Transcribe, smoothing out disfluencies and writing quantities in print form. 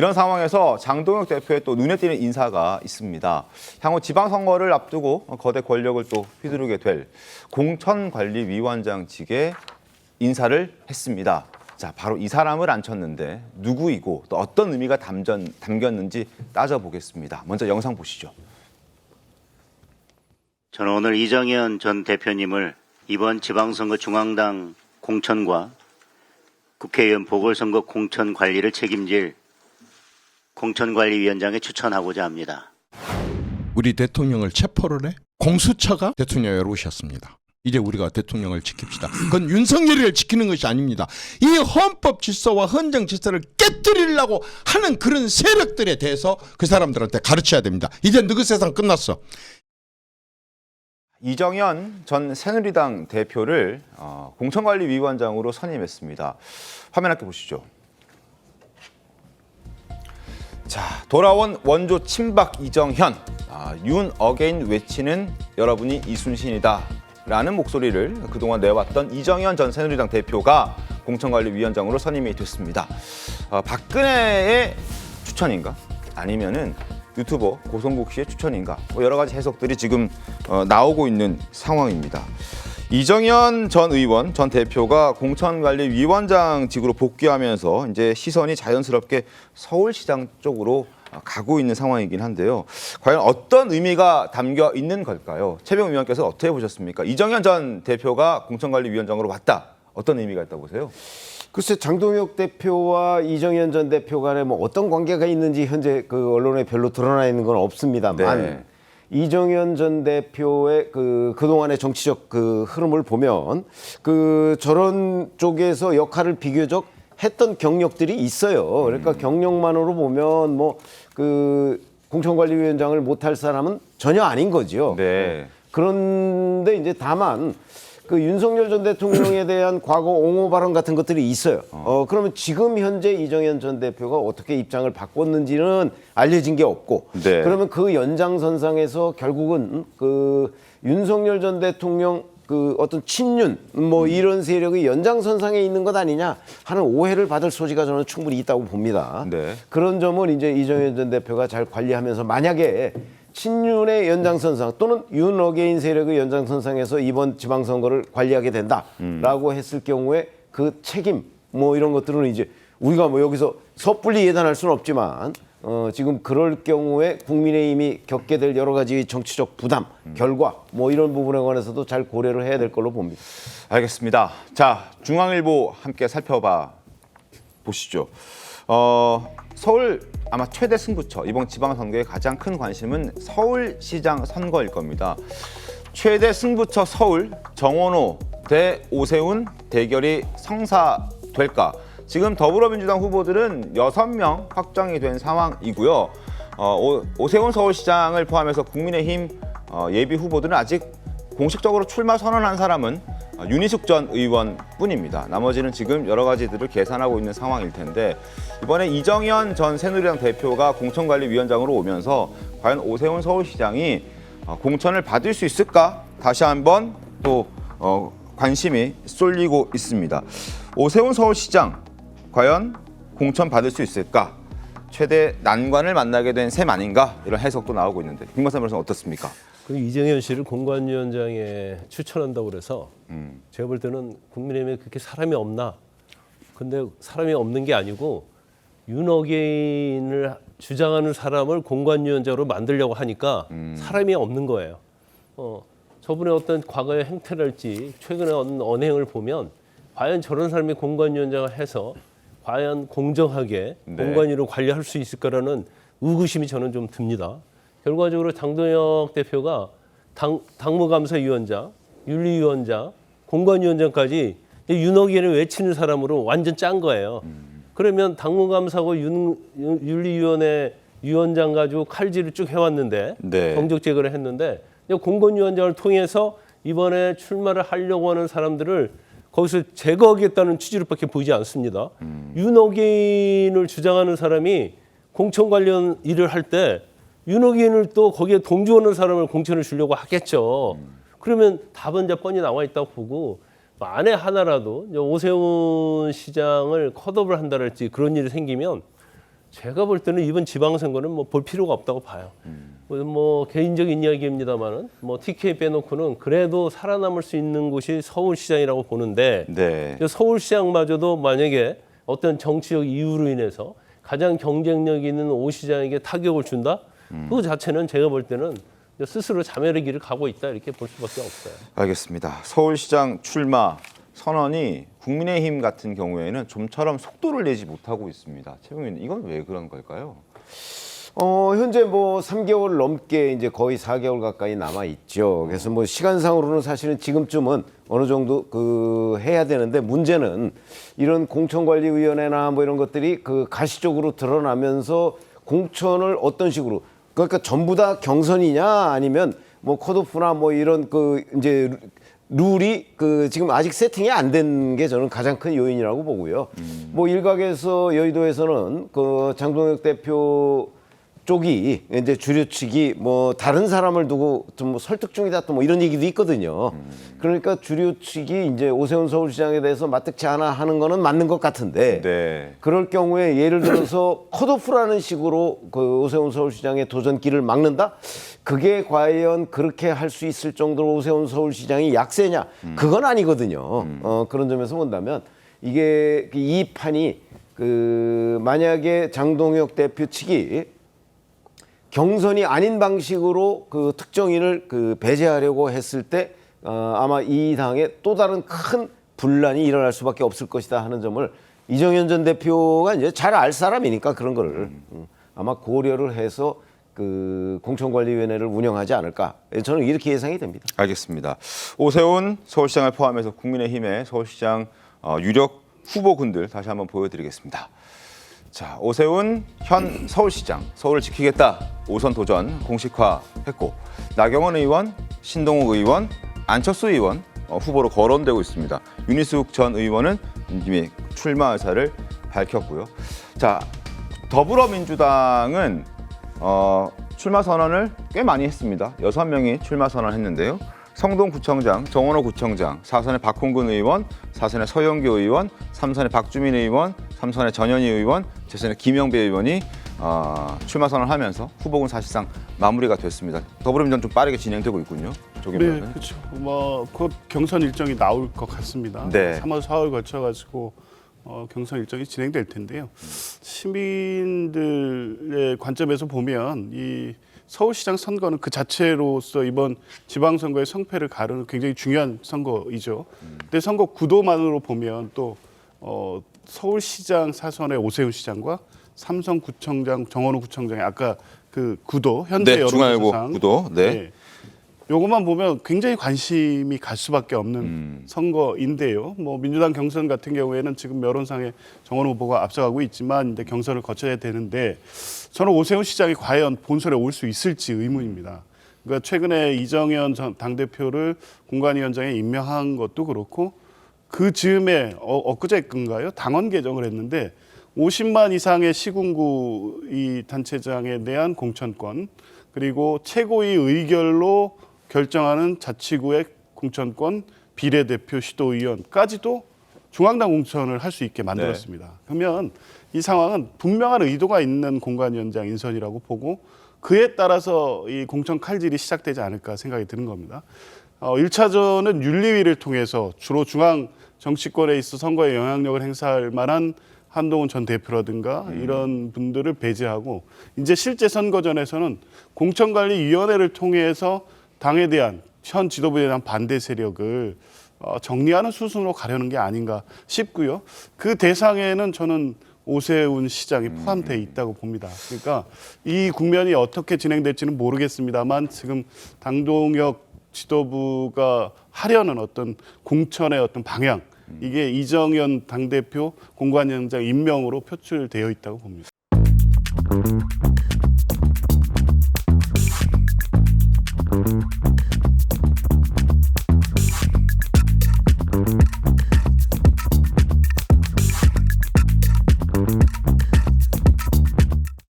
이런 상황에서 장동혁 대표의 또 눈에 띄는 인사가 있습니다. 향후 지방선거를 앞두고 거대 권력을 또 휘두르게 될 공천관리위원장직에 인사를 했습니다. 자, 바로 이 사람을 앉혔는데 누구이고 또 어떤 의미가 담겼는지 따져보겠습니다. 먼저 영상 보시죠. 저는 오늘 이정현 전 대표님을 이번 지방선거 중앙당 공천과 국회의원 보궐선거 공천 관리를 책임질 공천관리위원장에 추천하고자 합니다. 우리 대통령을 체포를 해? 공수처가 대통령에 오셨습니다. 이제 우리가 대통령을 지킵시다. 그건 윤석열이를 지키는 것이 아닙니다. 이 헌법 질서와 헌정 질서를 깨뜨리려고 하는 그런 세력들에 대해서 그 사람들한테 가르쳐야 됩니다. 이제 너희 세상 끝났어. 이정현 전 새누리당 대표를 공천관리위원장으로 선임했습니다. 화면 함께 보시죠. 자, 돌아온 원조 친박 이정현, 윤 어게인 외치는 여러분이 이순신이다 라는 목소리를 그동안 내왔던 이정현 전 새누리당 대표가 공천관리위원장으로 선임이 됐습니다. 박근혜의 추천인가? 아니면은 유튜버 고성국 씨의 추천인가? 여러 가지 해석들이 지금 나오고 있는 상황입니다. 이정현 전 의원, 전 대표가 공천관리위원장직으로 복귀하면서 이제 시선이 자연스럽게 서울시장 쪽으로 가고 있는 상황이긴 한데요. 과연 어떤 의미가 담겨 있는 걸까요? 최병욱 위원께서 어떻게 보셨습니까? 이정현 전 대표가 공천관리위원장으로 왔다. 어떤 의미가 있다고 보세요? 글쎄, 장동혁 대표와 이정현 전 대표 간에 뭐 어떤 관계가 있는지 현재 그 언론에 별로 드러나 있는 건 없습니다만, 네. 이정현 전 대표의 그동안의 정치적 흐름을 보면 저런 쪽에서 역할을 비교적 했던 경력들이 있어요. 그러니까 경력만으로 보면 공천관리위원장을 못할 사람은 전혀 아닌 거죠. 네. 그런데 이제 다만 윤석열 전 대통령에 대한 과거 옹호 발언 같은 것들이 있어요. 그러면 지금 현재 이정현 전 대표가 어떻게 입장을 바꿨는지는 알려진 게 없고, 네. 그러면 그 연장선상에서 결국은 윤석열 전 대통령 어떤 친윤 이런 세력의 연장선상에 있는 것 아니냐 하는 오해를 받을 소지가 저는 충분히 있다고 봅니다. 네. 그런 점을 이제 이정현 전 대표가 잘 관리하면서, 만약에 친윤의 연장선상 또는 윤 어게인 세력의 연장선상에서 이번 지방선거를 관리하게 된다라고 했을 경우에 그 책임 이런 것들은 이제 우리가 여기서 섣불리 예단할 수는 없지만 지금 그럴 경우에 국민의힘이 겪게 될 여러 가지 정치적 부담, 결과 이런 부분에 관해서도 잘 고려를 해야 될 걸로 봅니다. 알겠습니다. 자, 중앙일보 함께 살펴봐 보시죠. 서울 아마 최대 승부처, 이번 지방선거의 가장 큰 관심은 서울시장 선거일 겁니다. 최대 승부처 서울, 정원호 대 오세훈 대결이 성사될까? 지금 더불어민주당 후보들은 6명 확정이 된 상황이고요. 오세훈 서울시장을 포함해서 국민의힘 예비 후보들은 아직 공식적으로 출마 선언한 사람은 윤희숙 전 의원뿐입니다. 나머지는 지금 여러 가지들을 계산하고 있는 상황일 텐데, 이번에 이정현 전 새누리당 대표가 공천관리위원장으로 오면서 과연 오세훈 서울시장이 공천을 받을 수 있을까? 다시 한번 또 관심이 쏠리고 있습니다. 오세훈 서울시장 과연 공천 받을 수 있을까? 최대 난관을 만나게 된 셈 아닌가? 이런 해석도 나오고 있는데, 김건삼 변호사는 어떻습니까? 이정현 씨를 공관위원장에 추천한다고 그래서 제가 볼 때는 국민의힘에 그렇게 사람이 없나? 근데 사람이 없는 게 아니고 윤어게인을 주장하는 사람을 공관위원장으로 만들려고 하니까 사람이 없는 거예요. 저분의 어떤 과거의 행태랄지 최근에 언행을 보면 과연 저런 사람이 공관위원장을 해서 과연 공정하게 공관위로 관리할 수 있을까라는 의구심이 저는 좀 듭니다. 결과적으로 장동혁 대표가 당무감사위원장, 윤리위원장, 공관위원장까지 윤어게인을 외치는 사람으로 완전 짠 거예요. 그러면 당무감사고 윤리위원회 위원장 가지고 칼질을 쭉 해왔는데, 네. 정적 제거를 했는데, 공관위원장을 통해서 이번에 출마를 하려고 하는 사람들을 거기서 제거하겠다는 취지로밖에 보이지 않습니다. 윤어게인을 주장하는 사람이 공천 관련 일을 할 때 윤어게인을 또 거기에 동조하는 사람을 공천을 주려고 하겠죠. 그러면 답은 이제 뻔히 나와 있다고 보고, 만에 하나라도 오세훈 시장을 컷오프를 한다랄지 그런 일이 생기면 제가 볼 때는 이번 지방선거는 뭐 볼 필요가 없다고 봐요. 뭐 개인적인 이야기입니다만은 뭐 TK 빼놓고는 그래도 살아남을 수 있는 곳이 서울시장이라고 보는데 네. 서울시장마저도 만약에 어떤 정치적 이유로 인해서 가장 경쟁력 있는 5시장에게 타격을 준다? 그 자체는 제가 볼 때는 스스로 자멸의 길을 가고 있다 이렇게 볼 수밖에 없어요. 알겠습니다. 서울시장 출마 선언이 국민의힘 같은 경우에는 좀처럼 속도를 내지 못하고 있습니다. 최병민, 이건 왜 그런 걸까요? 현재 뭐 3개월 넘게 이제 거의 4개월 가까이 남아 있죠. 그래서 뭐 시간상으로는 사실은 지금쯤은 어느 정도 해야 되는데, 문제는 이런 공천관리위원회나 뭐 이런 것들이 가시적으로 드러나면서 공천을 어떤 식으로, 그러니까 전부 다 경선이냐 아니면 뭐 컷오프나 뭐 이런 이제 룰이 지금 아직 세팅이 안 된 게 저는 가장 큰 요인이라고 보고요. 뭐 일각에서 여의도에서는 장동혁 대표 쪽이 이제 주류 측이 뭐 다른 사람을 두고 좀 뭐 설득 중이다 또 뭐 이런 얘기도 있거든요. 그러니까 주류 측이 이제 오세훈 서울시장에 대해서 마뜩치 않아 하는 거는 맞는 것 같은데, 네. 그럴 경우에 예를 들어서 컷오프라는 식으로 오세훈 서울시장의 도전길을 막는다? 그게 과연 그렇게 할 수 있을 정도로 오세훈 서울시장이 약세냐? 그건 아니거든요. 그런 점에서 본다면 이게 이 판이 만약에 장동혁 대표 측이 경선이 아닌 방식으로 특정인을 배제하려고 했을 때 아마 이 당에 또 다른 큰 분란이 일어날 수밖에 없을 것이다 하는 점을 이정현 전 대표가 이제 잘 알 사람이니까 그런 거를 아마 고려를 해서 공천관리위원회를 운영하지 않을까, 저는 이렇게 예상이 됩니다. 알겠습니다. 오세훈 서울시장을 포함해서 국민의힘의 서울시장 유력 후보군들 다시 한번 보여드리겠습니다. 자, 오세훈 현 서울시장, 서울을 지키겠다 5선 도전 공식화했고, 나경원 의원, 신동욱 의원, 안철수 의원 후보로 거론되고 있습니다. 윤희숙 전 의원은 이미 출마 의사를 밝혔고요. 자, 더불어민주당은 출마 선언을 꽤 많이 했습니다. 6명이 출마 선언했는데요. 성동구청장, 정원호 구청장, 4선의 박홍근 의원, 4선의 서영교 의원, 3선의 박주민 의원, 3선의 전현희 의원, 재선의 김영배 의원이 출마 선언하면서 후보군 사실상 마무리가 됐습니다. 더불어민주당 좀 빠르게 진행되고 있군요. 네, 그렇죠. 곧 경선 일정이 나올 것 같습니다. 네. 3월, 4월 거쳐가지고 경선 일정이 진행될 텐데요. 시민들의 관점에서 보면 이 서울시장 선거는 그 자체로서 이번 지방선거의 성패를 가르는 굉장히 중요한 선거이죠. 근데 선거 구도만으로 보면 또 서울시장 사선의 오세훈 시장과 삼성구청장 정원호 구청장의 아까 구도 현재 네, 중앙일보 여론조사상 구도. 네. 요것만 보면 굉장히 관심이 갈 수밖에 없는 선거인데요. 뭐 민주당 경선 같은 경우에는 지금 여론상에 정원호 후보가 앞서가고 있지만 이제 경선을 거쳐야 되는데, 저는 오세훈 시장이 과연 본선에 올 수 있을지 의문입니다. 그러니까 최근에 이정현 당대표를 공관위원장에 임명한 것도 그렇고, 그 즈음에 엊그제인가요? 당원 개정을 했는데 50만 이상의 시군구 이 단체장에 대한 공천권, 그리고 최고위 의결로 결정하는 자치구의 공천권, 비례대표, 시도의원까지도 중앙당 공천을 할 수 있게 만들었습니다. 그러면 이 상황은 분명한 의도가 있는 공관위원장 인선이라고 보고, 그에 따라서 이 공천 칼질이 시작되지 않을까 생각이 드는 겁니다. 1차전은 윤리위를 통해서 주로 중앙 정치권에 있어 선거에 영향력을 행사할 만한 한동훈 전 대표라든가 이런 분들을 배제하고, 이제 실제 선거전에서는 공천관리위원회를 통해서 당에 대한 현 지도부에 대한 반대 세력을 정리하는 수순으로 가려는 게 아닌가 싶고요. 그 대상에는 저는 오세훈 시장이 포함되어 있다고 봅니다. 그러니까 이 국면이 어떻게 진행될지는 모르겠습니다만, 지금 당동혁 지도부가 하려는 어떤 공천의 어떤 방향, 이게 이정현 당대표 공관위원장 임명으로 표출되어 있다고 봅니다.